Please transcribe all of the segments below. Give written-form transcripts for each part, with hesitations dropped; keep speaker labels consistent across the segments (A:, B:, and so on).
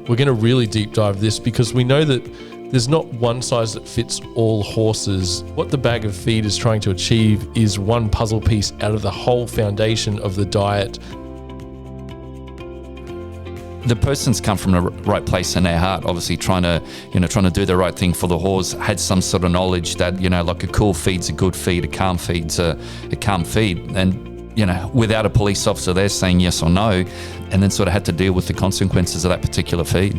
A: we're going to really deep dive this because we know that there's not one size that fits all horses. What the bag of feed is trying to achieve is one puzzle piece out of the whole foundation of the diet.
B: The person's come from the right place in their heart, obviously trying to do the right thing for the horse, had some sort of knowledge that, like a cool feed's a good feed, a calm feed's a calm feed. And, without a police officer there saying yes or no, and then sort of had to deal with the consequences of that particular feed.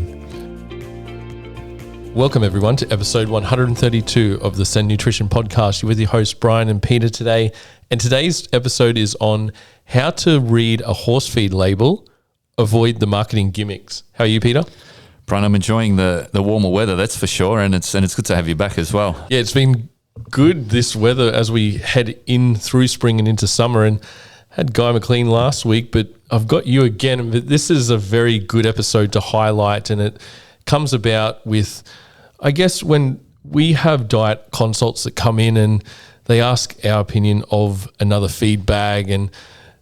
A: Welcome everyone to episode 132 of the Send Nutrition podcast. You're with your hosts Bryan and Peter today. And today's episode is on how to read a horse feed label, avoid the marketing gimmicks. How are you, Peter?
B: Bryan, I'm enjoying the warmer weather, that's for sure, and it's good to have you back as well.
A: Yeah, it's been good this weather as we head in through spring and into summer, and had Guy McLean last week, but I've got you again. But this is a very good episode to highlight, and it comes about with, I guess, when we have diet consults that come in and they ask our opinion of another feed bag, and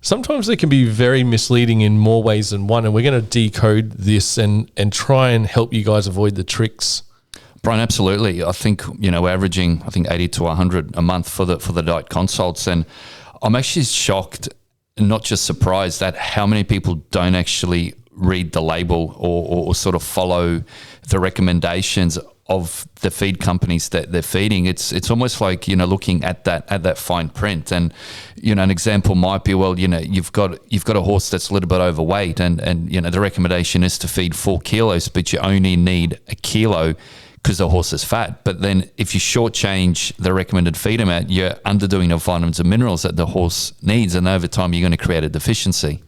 A: sometimes they can be very misleading in more ways than one, and we're going to decode this and try and help you guys avoid the tricks.
B: Bryan, absolutely. I think, we're averaging, 80 to 100 a month for the diet consults, and I'm actually shocked, not just surprised, at how many people don't actually read the label or sort of follow the recommendations of the feed companies that they're feeding. It's almost like, looking at that fine print. And, an example might be, well, you've got a horse that's a little bit overweight and the recommendation is to feed 4 kilos, but you only need a kilo because the horse is fat. But then if you shortchange the recommended feed amount, you're underdoing the vitamins and minerals that the horse needs. And over time, you're going to create a deficiency.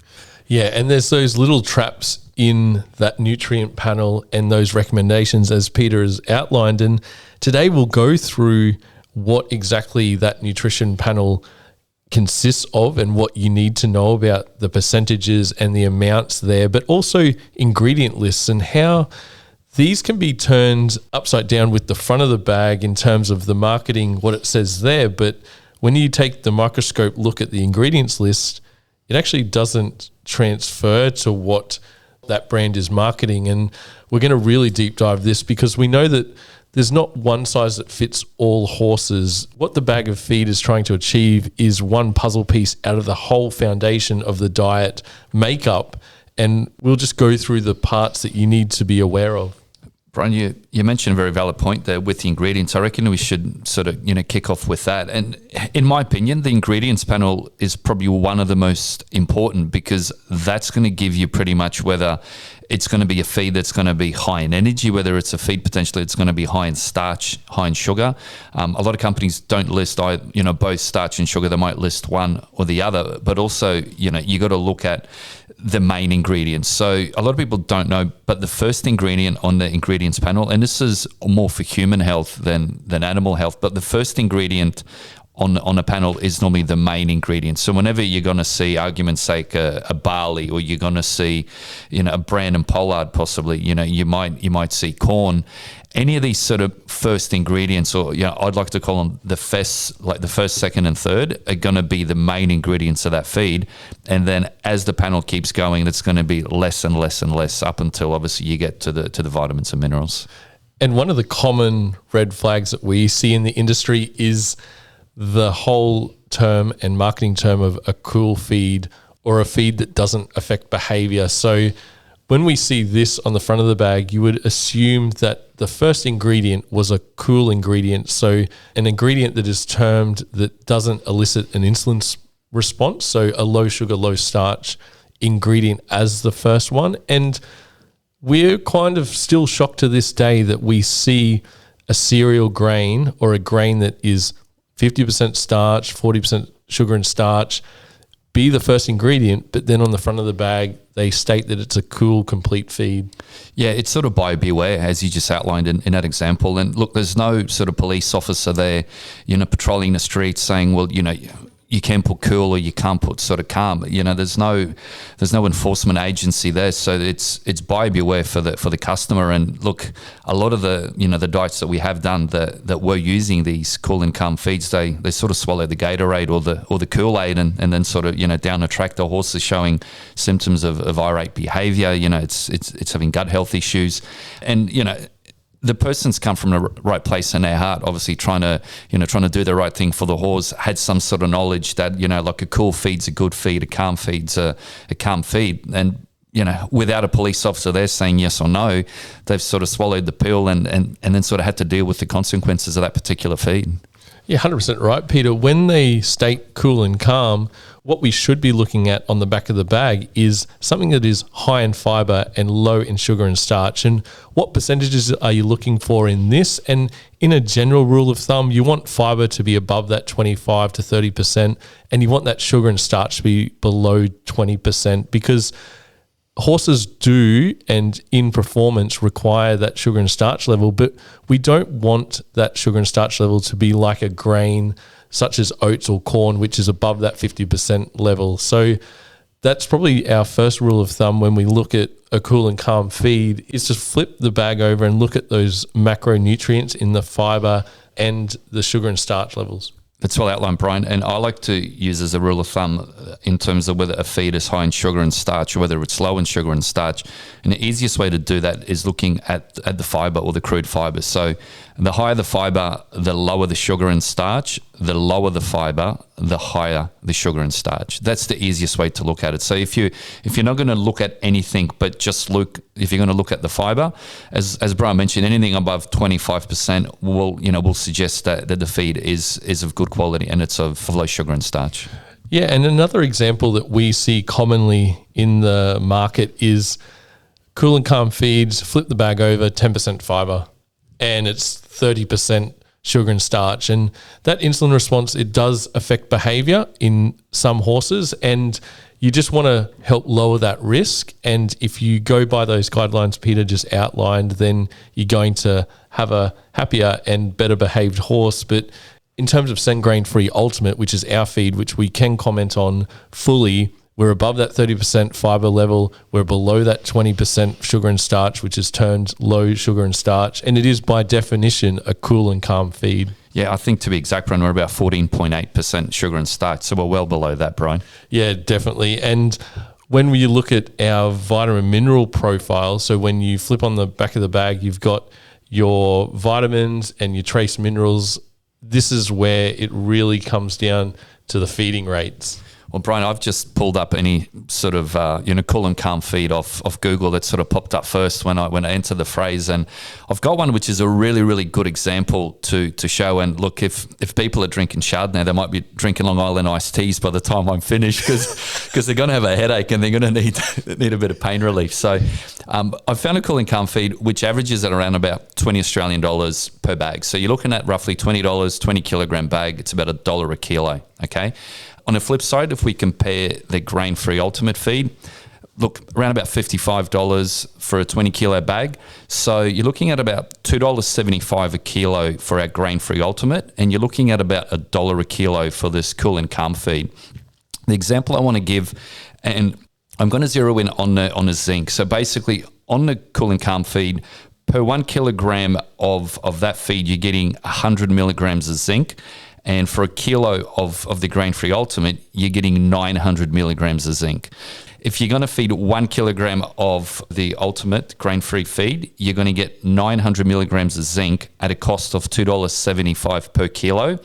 A: Yeah, and there's those little traps in that nutrient panel and those recommendations as Peter has outlined. And today we'll go through what exactly that nutrition panel consists of and what you need to know about the percentages and the amounts there, but also ingredient lists and how these can be turned upside down with the front of the bag in terms of the marketing, what it says there. But when you take the microscope look at the ingredients list, it actually doesn't transfer to what that brand is marketing. And we're going to really deep dive this because we know that there's not one size that fits all horses. What the bag of feed is trying to achieve is one puzzle piece out of the whole foundation of the diet makeup. And we'll just go through the parts that you need to be aware of.
B: Bryan, you mentioned a very valid point there with the ingredients. I reckon we should sort of, kick off with that. And in my opinion, the ingredients panel is probably one of the most important because that's going to give you pretty much whether it's going to be a feed that's going to be high in energy, whether it's a feed potentially it's going to be high in starch, high in sugar. A lot of companies don't list, both starch and sugar. They might list one or the other, but also, you got to look at the main ingredients. So a lot of people don't know, but the first ingredient on the ingredients panel, and this is more for human health than animal health, but the first ingredient on a panel is normally the main ingredient. So whenever you're going to see, argument's sake, a barley, or you're going to see, a bran and pollard possibly, you might see corn. Any of these sort of first ingredients, or I'd like to call them the first, second, and third, are going to be the main ingredients of that feed. And then as the panel keeps going, it's going to be less and less and less up until obviously you get to the vitamins and minerals.
A: And one of the common red flags that we see in the industry is the whole term and marketing term of a cool feed or a feed that doesn't affect behavior. So when we see this on the front of the bag, you would assume that the first ingredient was a cool ingredient. So an ingredient that is termed that doesn't elicit an insulin response. So a low sugar, low starch ingredient as the first one. And we're kind of still shocked to this day that we see a cereal grain or a grain that is 50% starch, 40% sugar and starch be the first ingredient, but then on the front of the bag, they state that it's a cool, complete feed.
B: Yeah, it's sort of buyer beware, as you just outlined in that example. And look, there's no sort of police officer there, patrolling the streets saying, well, you can put cool or you can't put sort of calm. There's no enforcement agency there, so it's buyer beware for the customer. And look, a lot of the diets that we have done that were using these cool and calm feeds, they sort of swallow the Gatorade or the Kool-Aid, and then sort of down the track the horse is showing symptoms of irate behavior. It's having gut health issues, and the person's come from the right place in their heart, obviously trying to do the right thing for the horse, had some sort of knowledge that, like a cool feed's a good feed, a calm feed's a calm feed. And, without a police officer there saying yes or no, they've sort of swallowed the pill and then sort of had to deal with the consequences of that particular feed.
A: Yeah, 100% right, Peter. When they state cool and calm, what we should be looking at on the back of the bag is something that is high in fiber and low in sugar and starch. And what percentages are you looking for in this? And in a general rule of thumb, you want fiber to be above that 25 to 30%, and you want that sugar and starch to be below 20%, because horses do, and in performance, require that sugar and starch level, but we don't want that sugar and starch level to be like a grain such as oats or corn, which is above that 50% level. So that's probably our first rule of thumb when we look at a cool and calm feed, is to flip the bag over and look at those macronutrients in the fiber and the sugar and starch levels.
B: That's well outlined, Bryan. And I like to use as a rule of thumb in terms of whether a feed is high in sugar and starch or whether it's low in sugar and starch. And the easiest way to do that is looking at the fiber or the crude fibers. So the higher the fiber, the lower the sugar and starch. The lower the fiber, the higher the sugar and starch. That's the easiest way to look at it. So if you're not going to look at anything but just if you're going to look at the fiber, as Bryan mentioned, anything above 25% will suggest that the feed is of good quality and it's of low sugar and starch.
A: Yeah, and another example that we see commonly in the market is cool and calm feeds, flip the bag over, 10% fiber, and it's 30% sugar and starch. And that insulin response, it does affect behavior in some horses, and you just want to help lower that risk. And if you go by those guidelines Peter just outlined, then you're going to have a happier and better behaved horse. But in terms of Sen Grain Free Ultimate, which is our feed, which we can comment on fully, we're above that 30% fiber level. We're below that 20% sugar and starch, which is termed low sugar and starch. And it is by definition a cool and calm feed.
B: Yeah, I think to be exact, Bryan, we're about 14.8% sugar and starch. So we're well below that, Bryan.
A: Yeah, definitely. And when we look at our vitamin mineral profile, so when you flip on the back of the bag, you've got your vitamins and your trace minerals. This is where it really comes down to the feeding rates.
B: Well, Bryan, I've just pulled up any sort of cool and calm feed off Google that sort of popped up first when I entered the phrase, and I've got one which is a really, really good example to show. And look, if people are drinking Chardonnay, they might be drinking Long Island iced teas by the time I'm finished, because they're going to have a headache and they're going to need a bit of pain relief. So I found a cool and calm feed which averages at around about 20 Australian dollars per bag. So you're looking at roughly $20, 20 kilogram bag. It's about $1 a kilo. Okay. On the flip side, if we compare the grain-free ultimate feed, look, around about $55 for a 20 kilo bag. So you're looking at about $2.75 a kilo for our grain-free ultimate, and you're looking at about $1 a kilo for this cool and calm feed. The example I want to give, and I'm going to zero in on the zinc. So basically, on the cool and calm feed, per 1 kilogram of that feed, you're getting 100 milligrams of zinc. And for a kilo of the grain-free ultimate, you're getting 900 milligrams of zinc. If you're going to feed 1 kilogram of the ultimate grain-free feed, you're going to get 900 milligrams of zinc at a cost of $2.75 per kilo.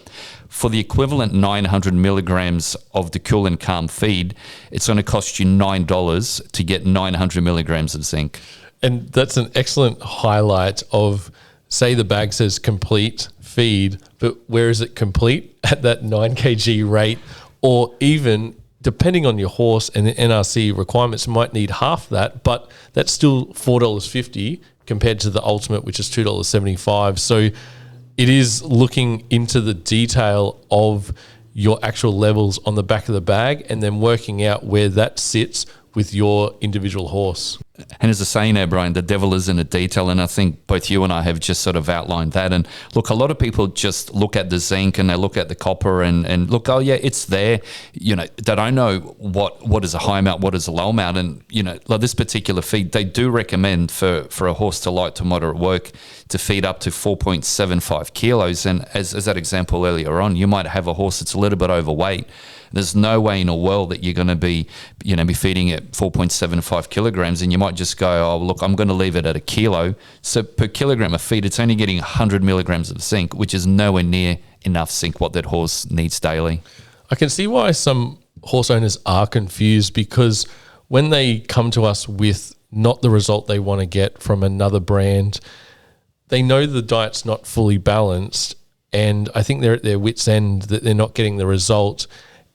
B: For the equivalent 900 milligrams of the cool and calm feed, it's going to cost you $9 to get 900 milligrams of zinc.
A: And that's an excellent highlight of, say the bag says complete feed, but where is it complete? At that 9 kg rate, or even depending on your horse and the NRC requirements, might need half that, but that's still $4.50 compared to the ultimate, which is $2.75. So it is looking into the detail of your actual levels on the back of the bag and then working out where that sits with your individual horse.
B: And as a saying there, Bryan, the devil is in the detail. And I think both you and I have just sort of outlined that. And look, a lot of people just look at the zinc and they look at the copper and look, oh yeah, it's there. You know, they don't know what is a high amount, what is a low amount. And, you know, like this particular feed, they do recommend for a horse to light to moderate work to feed up to 4.75 kilos. And as that example earlier on, you might have a horse that's a little bit overweight. There's no way in the world that you're going to be feeding it 4.75 kilograms, and you might just go, oh, look, I'm going to leave it at a kilo. So per kilogram of feed, it's only getting 100 milligrams of zinc, which is nowhere near enough zinc what that horse needs daily.
A: I can see why some horse owners are confused, because when they come to us with not the result they want to get from another brand, they know the diet's not fully balanced, and I think they're at their wits' end that they're not getting the result.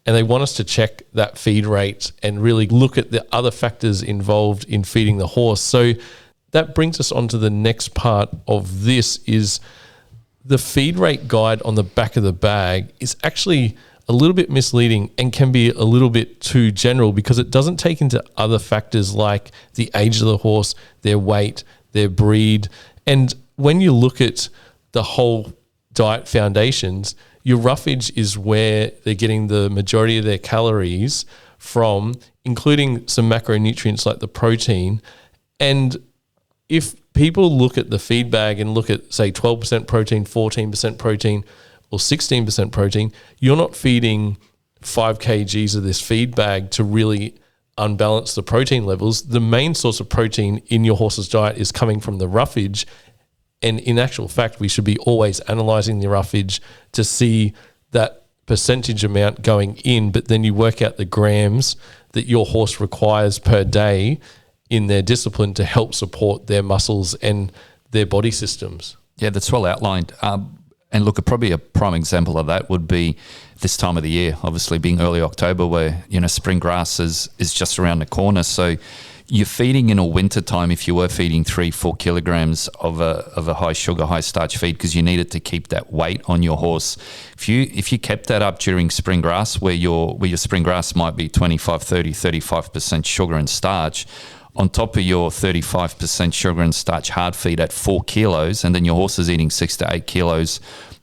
A: And they want us to check that feed rate and really look at the other factors involved in feeding the horse. So that brings us on to the next part of this, is the feed rate guide on the back of the bag is actually a little bit misleading and can be a little bit too general, because it doesn't take into other factors like the age of the horse, their weight, their breed. And when you look at the whole diet foundations, your roughage is where they're getting the majority of their calories from, including some macronutrients like the protein. And if people look at the feed bag and look at, say, 12% protein, 14% protein, or 16% protein, you're not feeding 5 kgs of this feed bag to really unbalance the protein levels. The main source of protein in your horse's diet is coming from the roughage. And in actual fact, we should be always analysing the roughage to see that percentage amount going in, but then you work out the grams that your horse requires per day in their discipline to help support their muscles and their body systems.
B: Yeah, that's well outlined. And look, probably a prime example of that would be this time of the year, obviously being early October, where, you know, spring grass is just around the corner. So you're feeding in a winter time, if you were feeding 3-4 kilograms of a high sugar, high starch feed, because you need it to keep that weight on your horse. If you kept that up during spring grass, where your spring grass might be 25, 30, 35% sugar and starch, on top of your 35% sugar and starch hard feed at 4 kilos, and then your horse is eating 6 to 8 kilos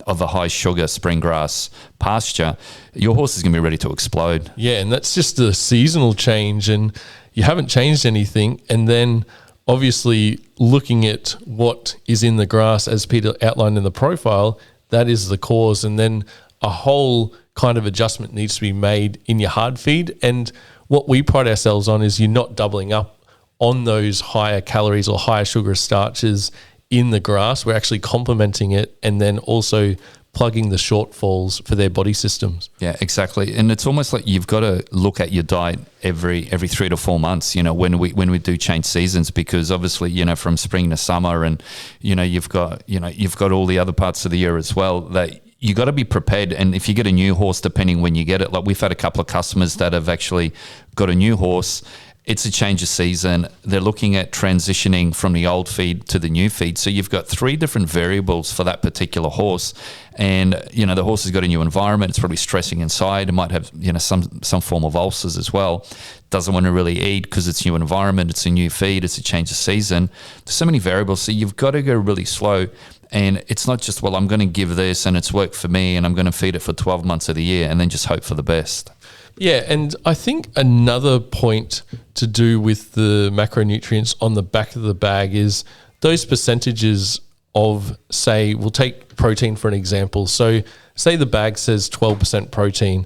B: of a high sugar spring grass pasture, your horse is going to be ready to explode.
A: Yeah, and that's just a seasonal change, and you haven't changed anything. And then obviously looking at what is in the grass, as Peter outlined in the profile, that is the cause. And then a whole kind of adjustment needs to be made in your hard feed. And what we pride ourselves on is you're not doubling up on those higher calories or higher sugar starches in the grass. We're actually complementing it and then also plugging the shortfalls for their body systems.
B: Yeah, exactly. And it's almost like you've got to look at your diet every 3 to 4 months, you know, when we do change seasons, because obviously, you know, from spring to summer, and you've got all the other parts of the year as well, that you got to be prepared. And if you get a new horse, depending when you get it, like we've had a couple of customers that have actually got a new horse. It's a change of season. They're looking at transitioning from the old feed to the new feed. So you've got 3 different variables for that particular horse. And, you know, the horse has got a new environment. It's probably stressing inside. It might have, you know, some form of ulcers as well. Doesn't want to really eat because it's a new environment. It's a new feed. It's a change of season. There's so many variables. So you've got to go really slow. And it's not just, well, I'm going to give this and it's worked for me and I'm going to feed it for 12 months of the year and then just hope for the best.
A: Yeah, and I think another point to do with the macronutrients on the back of the bag is those percentages of, say, we'll take protein for an example. So say the bag says 12% protein.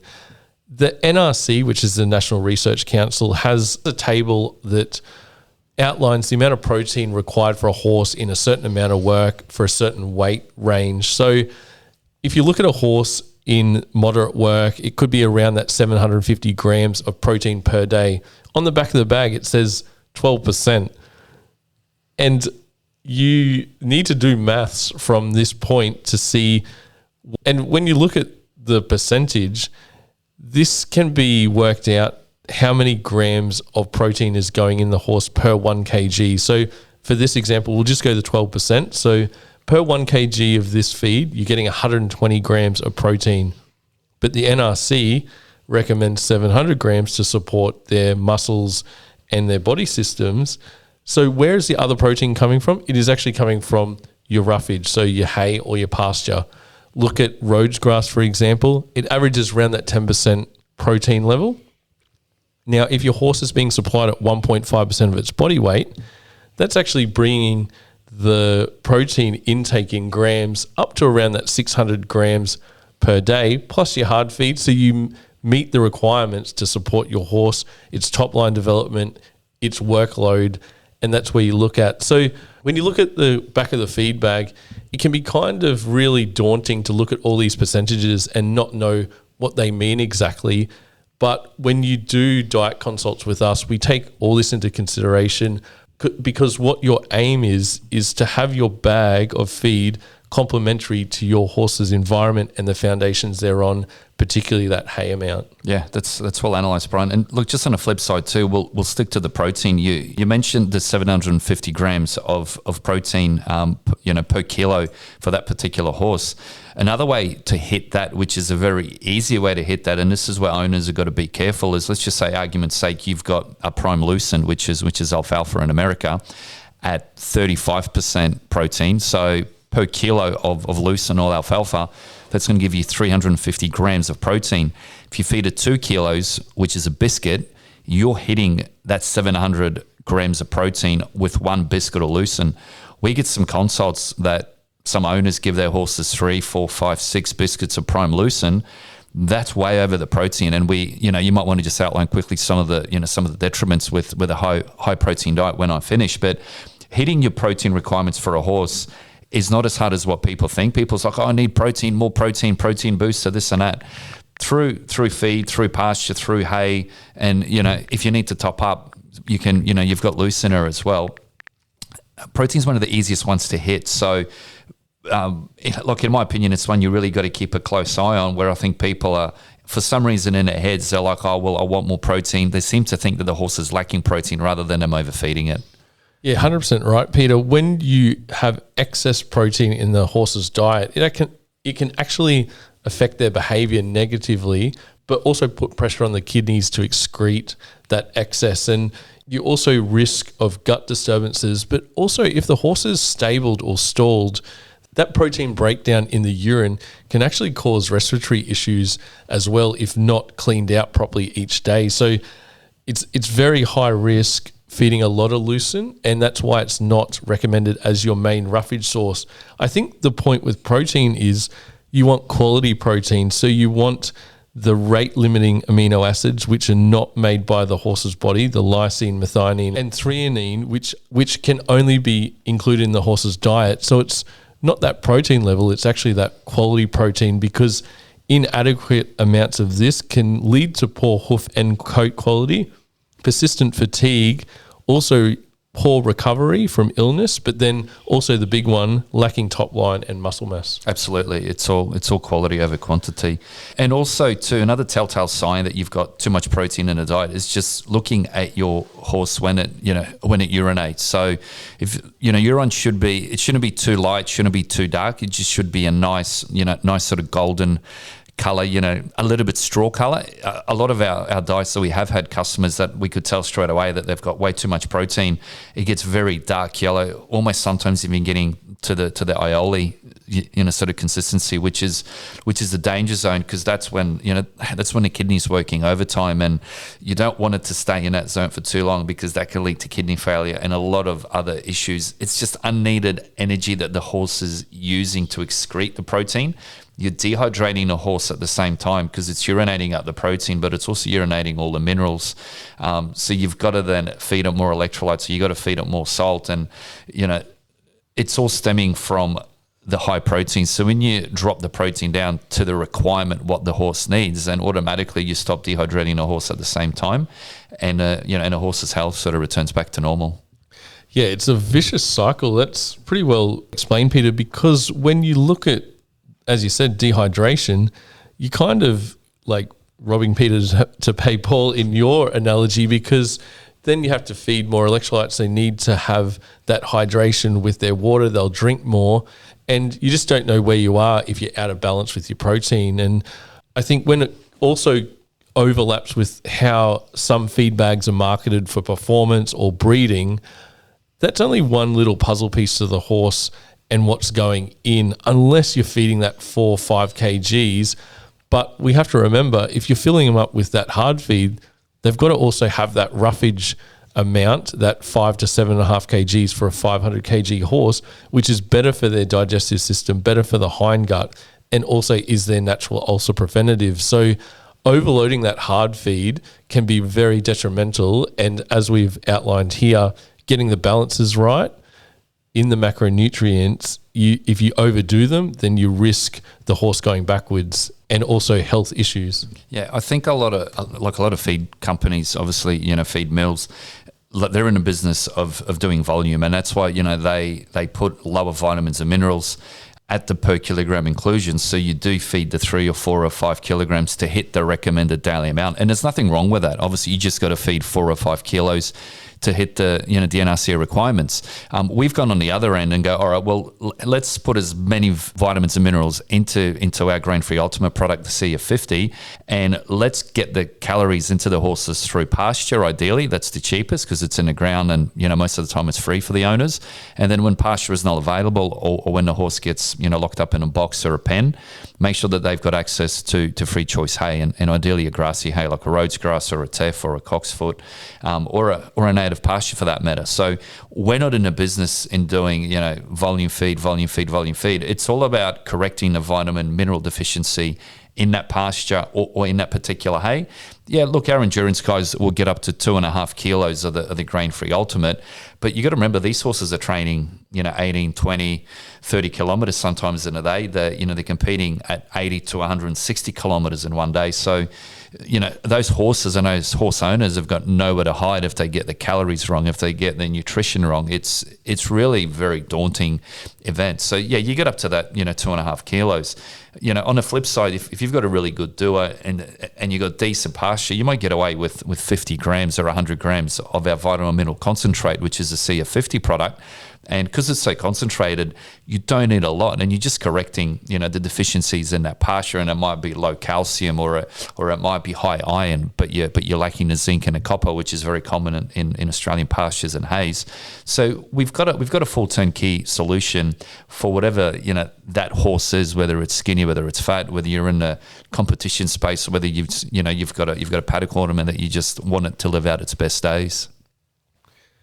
A: The NRC, which is the National Research Council, has a table that outlines the amount of protein required for a horse in a certain amount of work for a certain weight range. So if you look at a horse in moderate work, it could be around that 750 grams of protein per day. On the back of the bag, it says 12%. And you need to do maths from this point to see. And when you look at the percentage, this can be worked out how many grams of protein is going in the horse per 1 kg. So for this example, we'll just go to 12%. So per 1 kg of this feed, you're getting 120 grams of protein. But the NRC recommends 700 grams to support their muscles and their body systems. So where is the other protein coming from? It is actually coming from your roughage, so your hay or your pasture. Look at Rhodes grass, for example. It averages around that 10% protein level. Now, if your horse is being supplied at 1.5% of its body weight, that's actually bringing the protein intake in grams up to around that 600 grams per day, plus your hard feed. So you meet the requirements to support your horse, its top line development, its workload, and that's where you look at. So when you look at the back of the feed bag, it can be kind of really daunting to look at all these percentages and not know what they mean exactly. But when you do diet consults with us, we take all this into consideration, because what your aim is to have your bag of feed complementary to your horse's environment and the foundations they're on, particularly that hay amount.
B: Yeah, that's well analysed, Bryan. And look, just on the flip side too, we'll stick to the protein. You mentioned the 750 grams of protein, per kilo for that particular horse. Another way to hit that, which is a very easy way to hit that, and this is where owners have got to be careful, is let's just say, argument's sake, you've got a prime lucerne, which is alfalfa in America, at 35% protein. So per kilo of lucerne or alfalfa, that's going to give you 350 grams of protein. If you feed it 2 kilos, which is a biscuit, you're hitting that 700 grams of protein with one biscuit or lucerne. We get some consults that some owners give their horses 3, 4, 5, 6 biscuits of prime lucerne. That's way over the protein. And you might want to just outline quickly some of the detriments with a high protein diet when I finish. But hitting your protein requirements for a horse is not as hard as what people think. People's like, I need protein, more protein booster, this and that. Through feed, through pasture, through hay, and if you need to top up, you can. You've got lucerne as well. Protein's one of the easiest ones to hit. So, in my opinion, it's one you really got to keep a close eye on. Where I think people are, for some reason, in their heads, they're like, oh well, I want more protein. They seem to think that the horse is lacking protein rather than them overfeeding it.
A: Yeah, 100% right, Peter. When you have excess protein in the horse's diet, it can actually affect their behavior negatively, but also put pressure on the kidneys to excrete that excess. And you also risk of gut disturbances, but also if the horse is stabled or stalled, that protein breakdown in the urine can actually cause respiratory issues as well if not cleaned out properly each day. So it's very high risk feeding a lot of lucerne, and that's why it's not recommended as your main roughage source. I think the point with protein is you want quality protein, so you want the rate-limiting amino acids, which are not made by the horse's body, the lysine, methionine, and threonine, which can only be included in the horse's diet. So it's not that protein level, it's actually that quality protein, because inadequate amounts of this can lead to poor hoof and coat quality, persistent fatigue, also poor recovery from illness, but then also the big one, lacking top line and muscle mass.
B: Absolutely. It's all quality over quantity. And also too, another telltale sign that you've got too much protein in a diet is just looking at your horse when it urinates. So if urine shouldn't be too light, shouldn't be too dark. It just should be a nice sort of golden color, a little bit straw color. A lot of our diets that we have had customers that we could tell straight away that they've got way too much protein. It gets very dark yellow, almost sometimes even getting to the aioli, sort of consistency, which is the danger zone, because that's when the kidney's working overtime, and you don't want it to stay in that zone for too long, because that can lead to kidney failure and a lot of other issues. It's just unneeded energy that the horse is using to excrete the protein. You're dehydrating a horse at the same time, because it's urinating out the protein, but it's also urinating all the minerals. So you've got to then feed it more electrolytes. So you've got to feed it more salt, and it's all stemming from the high protein. So when you drop the protein down to the requirement, what the horse needs, then automatically you stop dehydrating a horse at the same time, and and a horse's health sort of returns back to normal.
A: Yeah, it's a vicious cycle. That's pretty well explained, Peter, because when you look at, as you said, dehydration, you kind of like robbing Peter to pay Paul in your analogy, because then you have to feed more electrolytes. They need to have that hydration with their water. They'll drink more, and you just don't know where you are if you're out of balance with your protein. And I think when it also overlaps with how some feed bags are marketed for performance or breeding, that's only one little puzzle piece to the horse and what's going in, unless you're feeding that 4 or 5 kgs. But we have to remember, if you're filling them up with that hard feed, they've got to also have that roughage amount, that 5 to 7.5 kgs for a 500 kg horse, which is better for their digestive system, better for the hindgut, and also is their natural ulcer preventative. So overloading that hard feed can be very detrimental. And as we've outlined here, getting the balances right in the macronutrients, if you overdo them, then you risk the horse going backwards and also health issues.
B: Yeah, I think a lot of feed companies, obviously, feed mills, they're in a business of doing volume, and that's why they put lower vitamins and minerals at the per kilogram inclusion. So you do feed the 3 or 4 or 5 kilograms to hit the recommended daily amount, and there's nothing wrong with that. Obviously, you just got to feed 4 or 5 kilos to hit the the NRCA requirements. We've gone on the other end and go, all right, well, let's put as many vitamins and minerals into our grain-free ultimate product, the CF50, and let's get the calories into the horses through pasture. Ideally, that's the cheapest because it's in the ground, and most of the time it's free for the owners. And then when pasture is not available, or when the horse gets locked up in a box or a pen, make sure that they've got access to free choice hay, and ideally a grassy hay like a Rhodes grass or a teff or a cocksfoot, or a native pasture for that matter. So we're not in a business in doing volume feed. It's all about correcting the vitamin mineral deficiency in that pasture or in that particular hay. Yeah, look, our endurance guys will get up to 2.5 kilos of the grain-free ultimate, but you got to remember these horses are training 18, 20, 30 kilometers sometimes in a day. They're competing at 80 to 160 kilometers in one day. So those horses and those horse owners have got nowhere to hide if they get the calories wrong, if they get the nutrition wrong. It's really very daunting event. So yeah, you get up to that 2.5 kilos. On the flip side, if you've got a really good doer and you've got decent pasture, you might get away with 50 grams or 100 grams of our vitamin mineral concentrate, which is a CF50 product. And because it's so concentrated, you don't need a lot, and you're just correcting, the deficiencies in that pasture. And it might be low calcium, or it might be high iron, but you're lacking the zinc and the copper, which is very common in Australian pastures and hays. So we've got a full turnkey solution for whatever that horse is, whether it's skinny, whether it's fat, whether you're in the competition space, or whether you've got a paddock ornament that you just want it to live out its best days.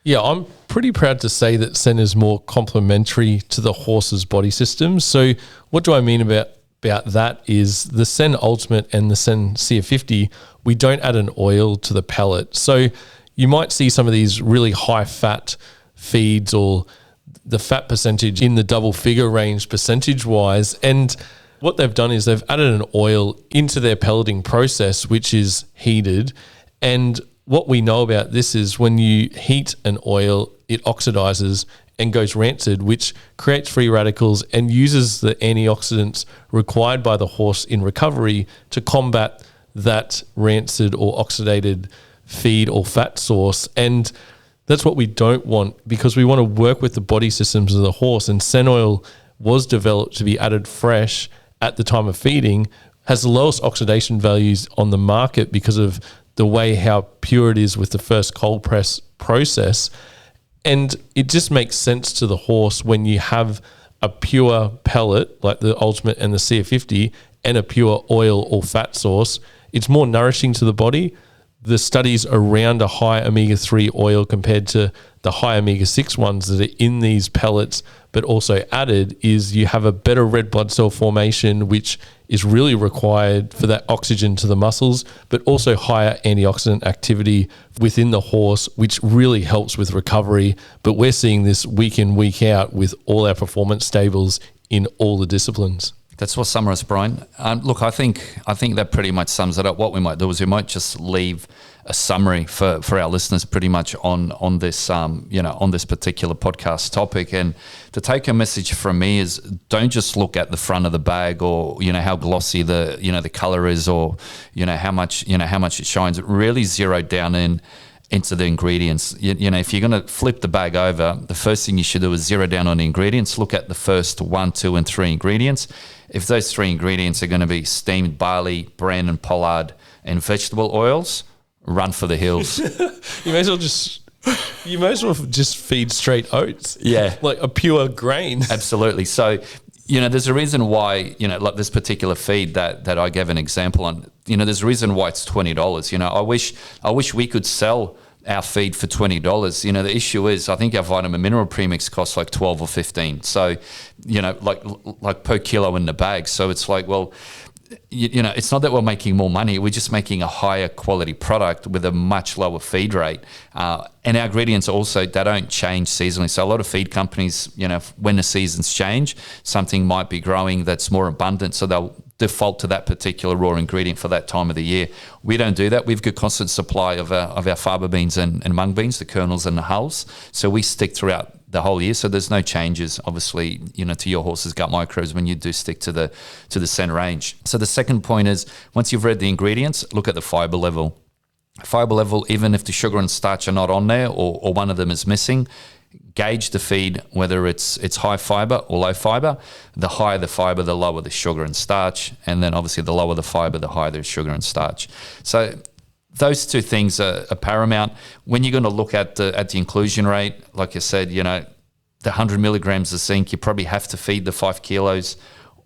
A: Yeah, I'm pretty proud to say that Sen is more complementary to the horse's body system. So what do I mean about that is the Sen Ultimate and the Sen CF50, we don't add an oil to the pellet. So you might see some of these really high fat feeds, or the fat percentage in the double figure range percentage wise. And what they've done is they've added an oil into their pelleting process, which is heated. And what we know about this is when you heat an oil, it oxidizes and goes rancid, which creates free radicals and uses the antioxidants required by the horse in recovery to combat that rancid or oxidated feed or fat source. And that's what we don't want, because we want to work with the body systems of the horse. And Sen oil was developed to be added fresh at the time of feeding, has the lowest oxidation values on the market because of the way how pure it is with the first cold press process. And it just makes sense to the horse when you have a pure pellet like the Ultimate and the CF50 and a pure oil or fat source. It's more nourishing to the body. The studies around a high omega-3 oil compared to the high omega-6 ones that are in these pellets but also added is you have a better red blood cell formation, which is really required for that oxygen to the muscles, but also higher antioxidant activity within the horse, which really helps with recovery. But we're seeing this week in, week out with all our performance stables in all the disciplines.
B: That's what summarized, Bryan. Look, I think that pretty much sums it up. What we might do is we might just leave a summary for our listeners pretty much on this on this particular podcast topic. And the take-home message from me is don't just look at the front of the bag, or how glossy the color is, or how much it shines. Really zero down into the ingredients. If you're going to flip the bag over, the first thing you should do is zero down on the ingredients. Look at the first 1, 2, and 3 ingredients. If those 3 ingredients are going to be steamed barley, bran and pollard, and vegetable oils, run for the hills.
A: You may as well just You may as well just feed straight oats.
B: Yeah.
A: Like a pure grain.
B: Absolutely. So, there's a reason why, like this particular feed that I gave an example on, there's a reason why it's $20. I wish we could sell our feed for $20. The issue is I think our vitamin mineral premix costs like 12 or 15. So, like per kilo in the bag. So it's like, well, it's not that we're making more money. We're just making a higher quality product with a much lower feed rate. And our ingredients also, they don't change seasonally. So a lot of feed companies, when the seasons change, something might be growing that's more abundant. So they'll default to that particular raw ingredient for that time of the year. We don't do that. We've got constant supply of our faba beans and mung beans, the kernels and the hulls. So we stick throughout the whole year. So there's no changes, obviously, to your horse's gut microbes when you do stick to the Sen range. So the second point is, once you've read the ingredients, look at the fiber level. Fiber level, even if the sugar and starch are not on there or one of them is missing, gauge the feed, whether it's high fiber or low fiber. The higher the fiber, the lower the sugar and starch. And then obviously the lower the fiber, the higher the sugar and starch. So those two things are paramount. When you're going to look at the inclusion rate, like I said, the 100 milligrams of zinc, you probably have to feed the 5 kilos.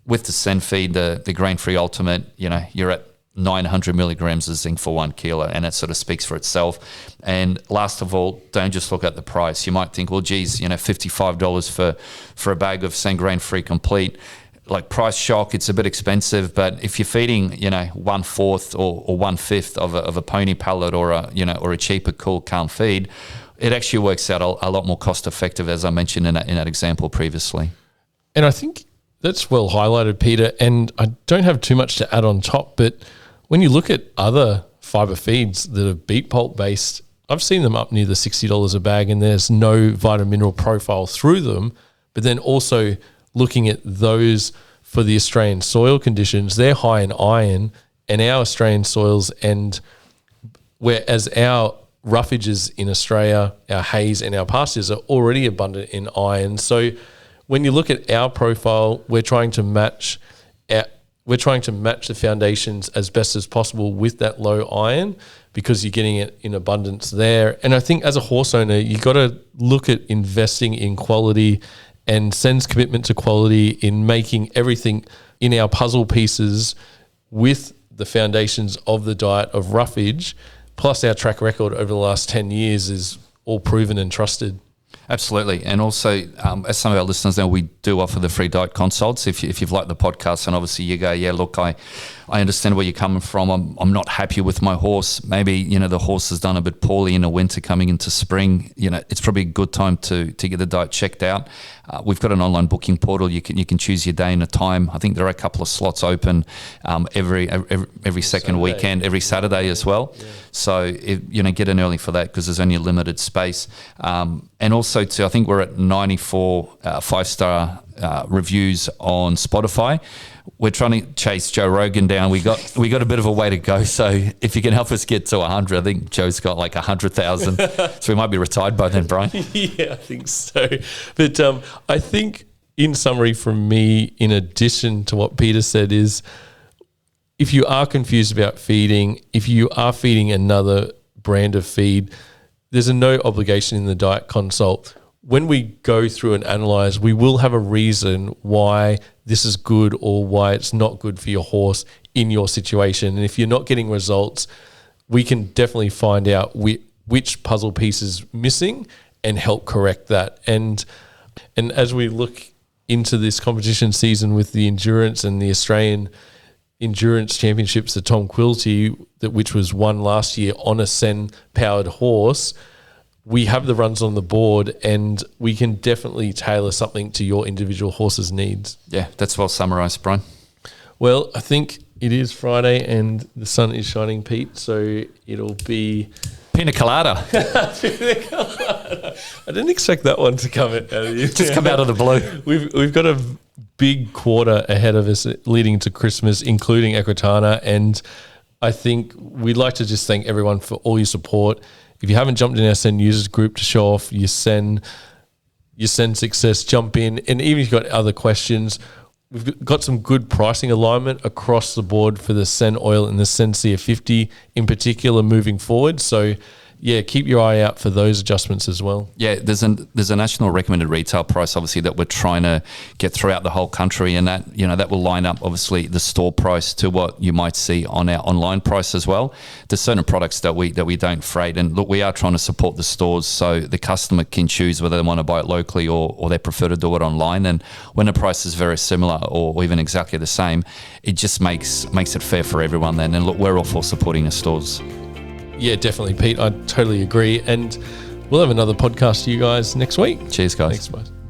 B: With the Sen feed, the grain-free ultimate, you're at 900 milligrams of zinc for 1 kilo, and that sort of speaks for itself. And last of all, don't just look at the price. You might think, well, geez, $55 for a bag of Sen grain-free complete. Like price shock, it's a bit expensive, but if you're feeding, 1/4 or 1/5 of a pony pellet or a cheaper cool calm feed, it actually works out a lot more cost effective, as I mentioned in that example previously.
A: And I think that's well highlighted, Peter. And I don't have too much to add on top, but when you look at other fiber feeds that are beet pulp based, I've seen them up near the $60 a bag, and there's no vitamin mineral profile through them. But then also looking at those for the Australian soil conditions, they're high in iron, and our Australian soils, and whereas our roughages in Australia, our hays and our pastures are already abundant in iron. So when you look at our profile, we're trying to match the foundations as best as possible with that low iron, because you're getting it in abundance there. And I think as a horse owner, you got to look at investing in quality, and Sen's commitment to quality in making everything in our puzzle pieces with the foundations of the diet of roughage, plus our track record over the last 10 years is all proven and trusted.
B: Absolutely. And also, as some of our listeners know, we do offer the free diet consults. If you've liked the podcast and obviously you go, yeah, look, I understand where you're coming from. I'm not happy with my horse. Maybe, the horse has done a bit poorly in the winter coming into spring. It's probably a good time to get the diet checked out. We've got an online booking portal. You can choose your day and a time. I think there are a couple of slots open every second Saturday. Weekend, every Saturday as well. Yeah. So, get in early for that, because there's only a limited space. And also, I think we're at 94 5-star reviews on Spotify. We're trying to chase Joe Rogan down. We got a bit of a way to go. So if you can help us get to 100, I think Joe's got like 100,000. So we might be retired by then, Bryan.
A: Yeah, I think so. But I think, in summary from me, in addition to what Peter said, is if you are confused about feeding, if you are feeding another brand of feed, there's no obligation in the diet consult. When we go through and analyze, we will have a reason why this is good or why it's not good for your horse in your situation. And if you're not getting results, we can definitely find out which puzzle piece is missing and help correct that. And as we look into this competition season with the endurance and the Australian Endurance Championships, the Tom Quilty, which was won last year on a Sen-powered horse, we have the runs on the board, and we can definitely tailor something to your individual horse's needs.
B: Yeah, that's well summarised, Bryan.
A: Well, I think it is Friday and the sun is shining, Pete, so it'll be...
B: Pina colada.
A: Pina colada. I didn't expect that one to come out of you.
B: Just come out of the blue.
A: We've got a big quarter ahead of us leading to Christmas, including Equitana, and I think we'd like to just thank everyone for all your support. If you haven't jumped in our Sen users group to show off your Sen success, jump in. And even if you've got other questions, we've got some good pricing alignment across the board for the Sen oil and the Sen CF50 in particular moving forward. So keep your eye out for those adjustments as well.
B: Yeah, there's a national recommended retail price, obviously, that we're trying to get throughout the whole country, and that that will line up obviously the store price to what you might see on our online price as well. There's certain products that we don't freight, and look, we are trying to support the stores so the customer can choose whether they want to buy it locally or they prefer to do it online. And when the price is very similar or even exactly the same, it just makes it fair for everyone then. And look, we're all for supporting the stores.
A: Yeah, definitely, Pete. I totally agree. And we'll have another podcast to you guys next week.
B: Cheers, guys.
A: Thanks, mate.